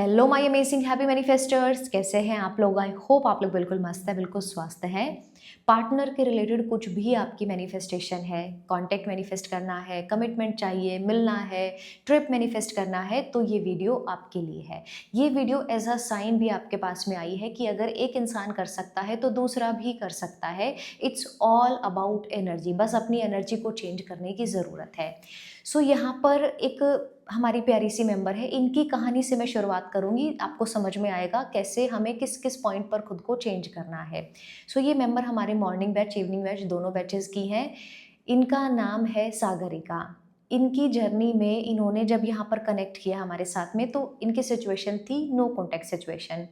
Hello my amazing happy मैनिफेस्टर्स, कैसे हैं आप लोग। आई होप आप लोग बिल्कुल मस्त है, बिल्कुल स्वस्थ हैं। पार्टनर के रिलेटेड कुछ भी आपकी मैनिफेस्टेशन है, कांटेक्ट मैनिफेस्ट करना है, कमिटमेंट चाहिए, मिलना है, ट्रिप मैनिफेस्ट करना है, तो ये वीडियो आपके लिए है। ये वीडियो एज अ साइन भी आपके पास में आई है कि अगर एक इंसान कर सकता है तो दूसरा भी कर सकता है। इट्स ऑल अबाउट एनर्जी, बस अपनी एनर्जी को चेंज करने की ज़रूरत है। सो यहाँ पर एक हमारी प्यारी सी मेंबर है, इनकी कहानी से मैं शुरुआत करूँगी, आपको समझ में आएगा कैसे हमें किस किस पॉइंट पर खुद को चेंज करना है। सो ये मेंबर हमारे मॉर्निंग बैच, इवनिंग बैच दोनों बैचेस की हैं। इनका नाम है सागरिका। इनकी जर्नी में इन्होंने जब यहाँ पर कनेक्ट किया हमारे साथ में, तो इनकी सिचुएशन थी नो कॉन्टैक्ट सिचुएशन।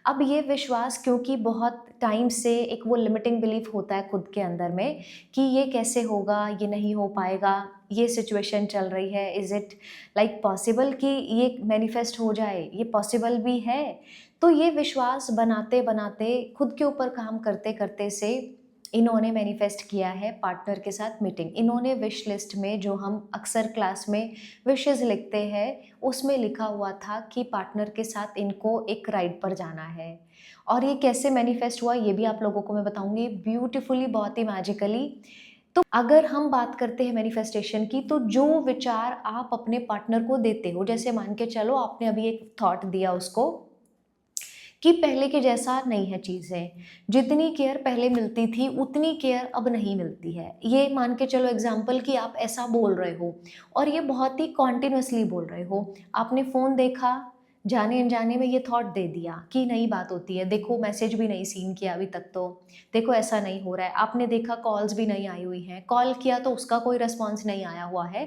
अब ये विश्वास, क्योंकि बहुत टाइम से एक वो लिमिटिंग बिलीफ होता है खुद के अंदर में कि ये कैसे होगा, ये नहीं हो पाएगा, ये सिचुएशन चल रही है, इज़ इट लाइक पॉसिबल कि ये मैनिफेस्ट हो जाए, ये पॉसिबल भी है। तो ये विश्वास बनाते बनाते, खुद के ऊपर काम करते करते से इन्होंने मैनिफेस्ट किया है पार्टनर के साथ मीटिंग। इन्होंने विश लिस्ट में, जो हम अक्सर क्लास में विशेज़ लिखते हैं, उसमें लिखा हुआ था कि पार्टनर के साथ इनको एक राइड पर जाना है। और ये कैसे मैनिफेस्ट हुआ ये भी आप लोगों को मैं बताऊंगी, ब्यूटीफुली, बहुत ही मैजिकली। तो अगर हम बात करते हैं मैनिफेस्टेशन की, तो जो विचार आप अपने पार्टनर को देते हो, जैसे मान के चलो आपने अभी एक थॉट दिया उसको कि पहले के जैसा नहीं है चीज़ें, जितनी केयर पहले मिलती थी उतनी केयर अब नहीं मिलती है। ये मान के चलो एग्जाम्पल कि आप ऐसा बोल रहे हो और ये बहुत ही कॉन्टिन्यूसली बोल रहे हो। आपने फ़ोन देखा, जाने अनजाने में ये थॉट दे दिया कि नई बात होती है, देखो मैसेज भी नहीं सीन किया अभी तक, तो देखो ऐसा नहीं हो रहा है। आपने देखा कॉल्स भी नहीं आई हुई हैं, कॉल किया तो उसका कोई रिस्पॉन्स नहीं आया हुआ है।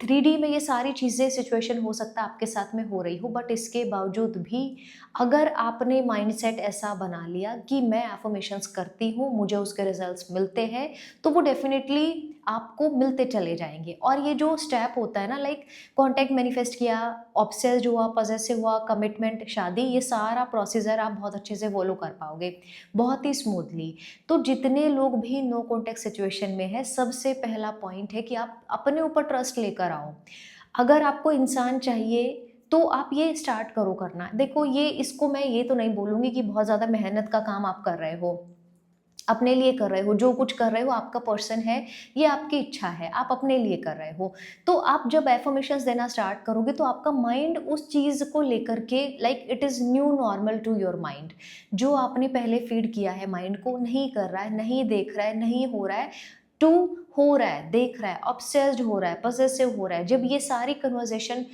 3D में ये सारी चीज़ें, सिचुएशन हो सकता है आपके साथ में हो रही हो, बट इसके बावजूद भी अगर आपने माइंडसेट ऐसा बना लिया कि मैं अफर्मेशंस करती हूँ, मुझे उसके रिजल्ट्स मिलते हैं, तो वो डेफिनेटली आपको मिलते चले जाएंगे। और ये जो स्टेप होता है ना, लाइक कॉन्टैक्ट मैनिफेस्ट किया, ऑब्सेस्ड हुआ, पॉजेसिव हुआ, कमिटमेंट, शादी, ये सारा प्रोसीजर आप बहुत अच्छे से फॉलो कर पाओगे, बहुत ही स्मूथली। तो जितने लोग भी नो कॉन्टैक्ट सिचुएशन में है, सबसे पहला पॉइंट है कि आप अपने ऊपर ट्रस्ट लेकर आओ। अगर आपको इंसान चाहिए तो आप ये स्टार्ट करो करना। देखो, ये इसको मैं ये तो नहीं बोलूँगी कि बहुत ज़्यादा मेहनत का काम आप कर रहे हो, अपने लिए कर रहे हो, जो कुछ कर रहे हो आपका पर्सन है, ये आपकी इच्छा है, आप अपने लिए कर रहे हो। तो आप जब एफर्मेशंस देना स्टार्ट करोगे तो आपका माइंड उस चीज़ को लेकर के, like it is new normal to your mind. जो आपने पहले फीड किया है माइंड को, नहीं कर रहा है, नहीं देख रहा है, नहीं हो रहा है, टू हो रहा है, देख रहा है, ऑब्सेस्ड हो रहा है, पॉसेसिव हो रहा है। जब ये सारी कन्वर्सेशन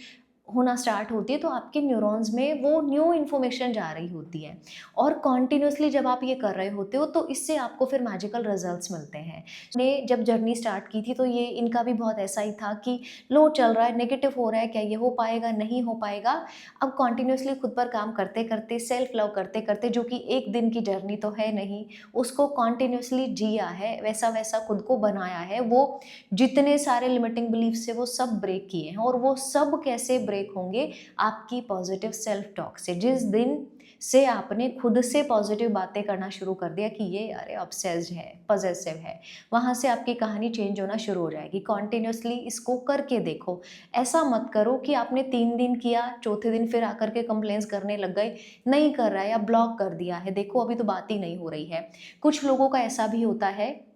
होना स्टार्ट होती है तो आपके न्यूरॉन्स में वो न्यू इन्फॉर्मेशन जा रही होती है। और कॉन्टिन्यूसली जब आप ये कर रहे होते हो तो इससे आपको फिर मैजिकल रिजल्ट्स मिलते हैं। ने जब जर्नी स्टार्ट की थी तो ये इनका भी बहुत ऐसा ही था कि लो चल रहा है, नेगेटिव हो रहा है, क्या ये हो पाएगा, नहीं हो पाएगा। अब कॉन्टिन्यूसली खुद पर काम करते करते, सेल्फ लव करते करते, जो कि एक दिन की जर्नी तो है नहीं, उसको कॉन्टिन्यूसली जिया है, वैसा वैसा खुद को बनाया है। वो जितने सारे लिमिटिंग बिलीफ से वो सब ब्रेक किए हैं। और वो सब कैसे ब्रेक होंगे? आपकी पॉजिटिव सेल्फ टॉक से। जिस दिन से आपने खुद से पॉजिटिव बातें करना शुरू कर दिया कि ये अरे ऑब्सेस्ड है, पॉजेसिव है, वहाँ से आपकी कहानी चेंज होना शुरू हो जाएगी। कॉन्टिन्यूसली इसको करके देखो। ऐसा मत करो कि आपने 3 दिन किया, चौथे दिन फिर आकर के कंप्लेंट्स करने लग गए, नहीं कर रहा है या ब्लॉक कर दिया है, देखो अभी तो बात ही नहीं हो रही है। कुछ लोगों का ऐसा भी होता है,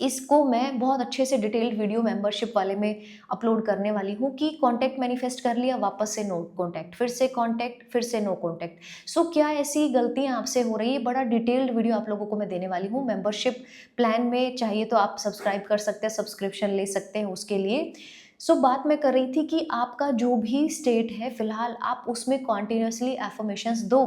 इसको मैं बहुत अच्छे से डिटेल्ड वीडियो मेंबरशिप वाले में अपलोड करने वाली हूँ कि कांटेक्ट मैनिफेस्ट कर लिया, वापस से नो कांटेक्ट, फिर से कांटेक्ट, फिर से नो कांटेक्ट। सो क्या ऐसी गलतियाँ आपसे हो रही है, बड़ा डिटेल्ड वीडियो आप लोगों को मैं देने वाली हूँ। मेंबरशिप प्लान में चाहिए तो आप सब्सक्राइब कर सकते हैं, सब्सक्रिप्शन ले सकते हैं उसके लिए। सो बात मैं कर रही थी कि आपका जो भी स्टेट है फिलहाल, आप उसमें कॉन्टिन्यूसली एफर्मेशंस दो।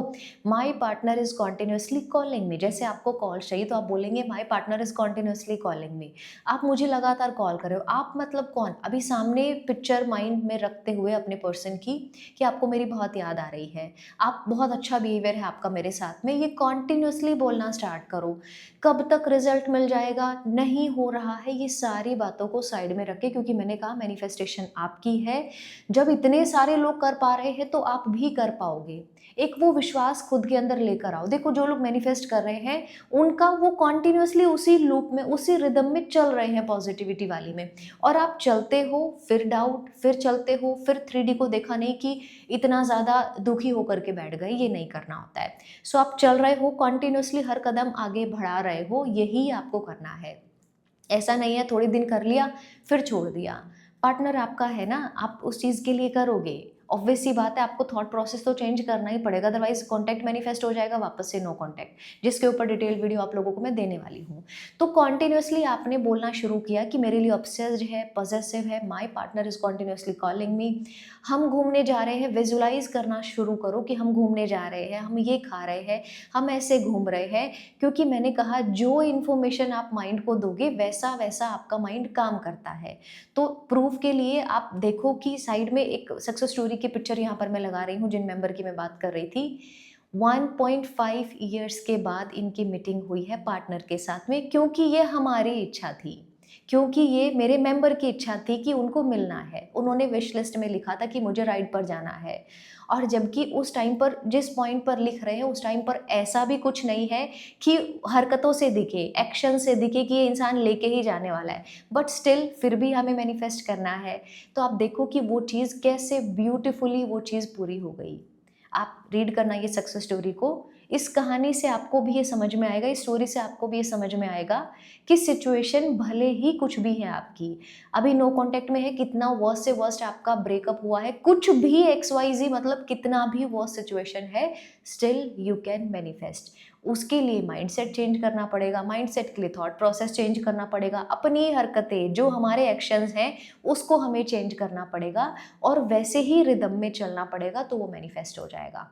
My partner is continuously calling me. जैसे आपको कॉल चाहिए तो आप बोलेंगे my partner is continuously calling me. आप मुझे लगातार कॉल कर रहे हो, आप मतलब कौन? अभी सामने पिक्चर माइंड में रखते हुए अपने पर्सन की, कि आपको मेरी बहुत याद आ रही है, आप बहुत अच्छा बिहेवियर है आपका मेरे साथ में, ये कॉन्टिन्यूसली बोलना स्टार्ट करो। कब तक रिजल्ट मिल जाएगा, नहीं हो रहा है, ये सारी बातों को साइड में रखें, क्योंकि मैंने कहा मैनिफेस्टेशन आपकी है। जब इतने सारे लोग कर पा रहे हैं तो आप भी कर पाओगे। एक वो विश्वास खुद के अंदर लेकर आओ। देखो जो लोग मैनिफेस्ट कर रहे हैं उनका वो कॉन्टिन्यूअसली उसी लूप में, उसी रिदम में चल रहे हैं पॉजिटिविटी वाली में, और आप चलते हो फिर डाउट, फिर चलते हो फिर 3D को देखा नहीं कि इतना ज़्यादा दुखी होकर के बैठ गए, ये नहीं करना होता है। सो आप चल रहे हो कॉन्टिन्यूअसली, हर कदम आगे बढ़ा रहे हो, यही आपको करना है। ऐसा नहीं है थोड़े दिन कर लिया फिर छोड़ दिया। पार्टनर आपका है ना, आप उस चीज़ के लिए करोगे। ऑब्वियस सी बात है, आपको थॉट प्रोसेस तो चेंज करना ही पड़ेगा, अदरवाइज कॉन्टैक्ट मैनिफेस्ट हो जाएगा वापस से नो कॉन्टैक्ट, जिसके ऊपर डिटेल वीडियो आप लोगों को मैं देने वाली हूँ। तो कॉन्टिन्यूसली आपने बोलना शुरू किया कि मेरे लिए ऑब्सेस्ड है, पॉजेसिव है, my partner is continuously calling me. हम घूमने जा रहे हैं, विजुलाइज करना शुरू करो कि हम घूमने जा रहे हैं, हम ये खा रहे हैं, हम ऐसे घूम रहे हैं। क्योंकि मैंने कहा जो इन्फॉर्मेशन आप माइंड को दोगे वैसा वैसा आपका माइंड काम करता है। तो प्रूफ के लिए आप देखो कि साइड में एक सक्सेस स्टोरी की पिक्चर यहाँ पर मैं लगा रही हूँ, जिन मेंबर की मैं बात कर रही थी। 1.5 ईयर्स के बाद इनकी मीटिंग हुई है पार्टनर के साथ में, क्योंकि ये हमारी इच्छा थी, क्योंकि ये मेरे मेंबर की इच्छा थी कि उनको मिलना है। उन्होंने विश लिस्ट में लिखा था कि मुझे राइड पर जाना है, और जबकि उस टाइम पर जिस पॉइंट पर लिख रहे हैं उस टाइम पर ऐसा भी कुछ नहीं है कि हरकतों से दिखे, एक्शन से दिखे कि ये इंसान लेके ही जाने वाला है, बट स्टिल फिर भी हमें मैनिफेस्ट करना है। तो आप देखो कि वो चीज़ कैसे ब्यूटीफुली वो चीज़ पूरी हो गई। आप रीड करना ये सक्सेस स्टोरी को। इस कहानी से आपको भी ये समझ में आएगा, इस स्टोरी से आपको भी ये समझ में आएगा कि सिचुएशन भले ही कुछ भी है आपकी, अभी नो कांटेक्ट में है, कितना वर्स्ट से वर्स्ट आपका ब्रेकअप हुआ है, कुछ भी XYZ, मतलब कितना भी वर्स्ट सिचुएशन है, स्टिल यू कैन मैनिफेस्ट। उसके लिए माइंडसेट चेंज करना पड़ेगा, माइंडसेट के लिए थॉट प्रोसेस चेंज करना पड़ेगा, अपनी हरकतें जो हमारे एक्शंस हैं उसको हमें चेंज करना पड़ेगा, और वैसे ही रिदम में चलना पड़ेगा, तो वो मैनिफेस्ट हो जाएगा।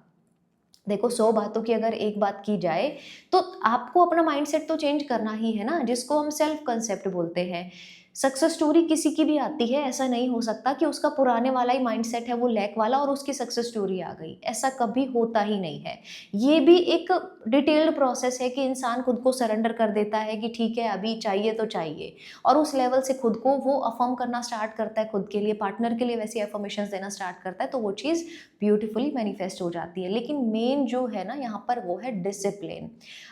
देखो 100 बातों की अगर एक बात की जाए तो आपको अपना माइंडसेट तो चेंज करना ही है ना, जिसको हम सेल्फ कंसेप्ट बोलते हैं। सक्सेस स्टोरी किसी की भी आती है, ऐसा नहीं हो सकता कि उसका पुराने वाला ही माइंडसेट है वो लैक वाला और उसकी सक्सेस स्टोरी आ गई, ऐसा कभी होता ही नहीं है। ये भी एक डिटेल्ड प्रोसेस है कि इंसान खुद को सरेंडर कर देता है कि ठीक है अभी चाहिए तो चाहिए, और उस लेवल से खुद को वो अफर्म करना स्टार्ट करता है, खुद के लिए, पार्टनर के लिए वैसी अफर्मेशंस देना स्टार्ट करता है, तो वो चीज़ ब्यूटीफुली मैनिफेस्ट हो जाती है। लेकिन मेन जो है ना यहाँ पर वो है डिसिप्लिन।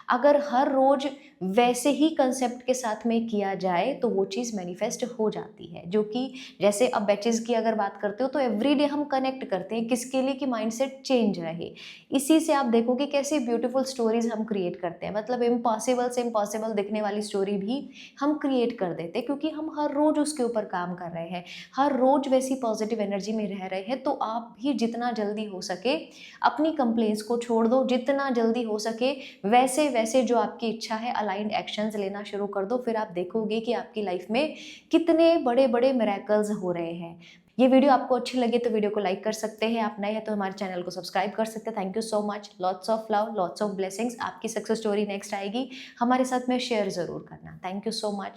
अगर हर रोज वैसे ही कंसेप्ट के साथ में किया जाए तो वो चीज़ मैनिफेस्ट हो जाती है। जो कि जैसे अब बैचेस की अगर बात करते हो तो एवरीडे हम कनेक्ट करते हैं, किसके लिए, कि माइंडसेट चेंज रहे। इसी से आप देखोगे कैसे ब्यूटीफुल स्टोरीज हम क्रिएट करते हैं, मतलब इम्पॉसिबल से इम्पॉसिबल दिखने वाली स्टोरी भी हम क्रिएट कर देते हैं, क्योंकि हम हर रोज उसके ऊपर काम कर रहे हैं, हर रोज वैसी पॉजिटिव एनर्जी में रह रहे हैं। तो आप भी जितना जल्दी हो सके अपनी कंप्लेंट्स को छोड़ दो, जितना जल्दी हो सके वैसे वैसे जो आपकी इच्छा है अलाइंड एक्शंस लेना शुरू कर दो। फिर आप देखोगे कि आपकी लाइफ में कितने बड़े बड़े मिरेकल्स हो रहे हैं। ये वीडियो आपको अच्छी लगे तो वीडियो को लाइक कर सकते हैं, आप नए हैं तो हमारे चैनल को सब्सक्राइब कर सकते हैं। Thank you so much, lots of love, lots of blessings. आपकी सक्सेस स्टोरी नेक्स्ट आएगी, हमारे साथ में शेयर ज़रूर करना। Thank you so much.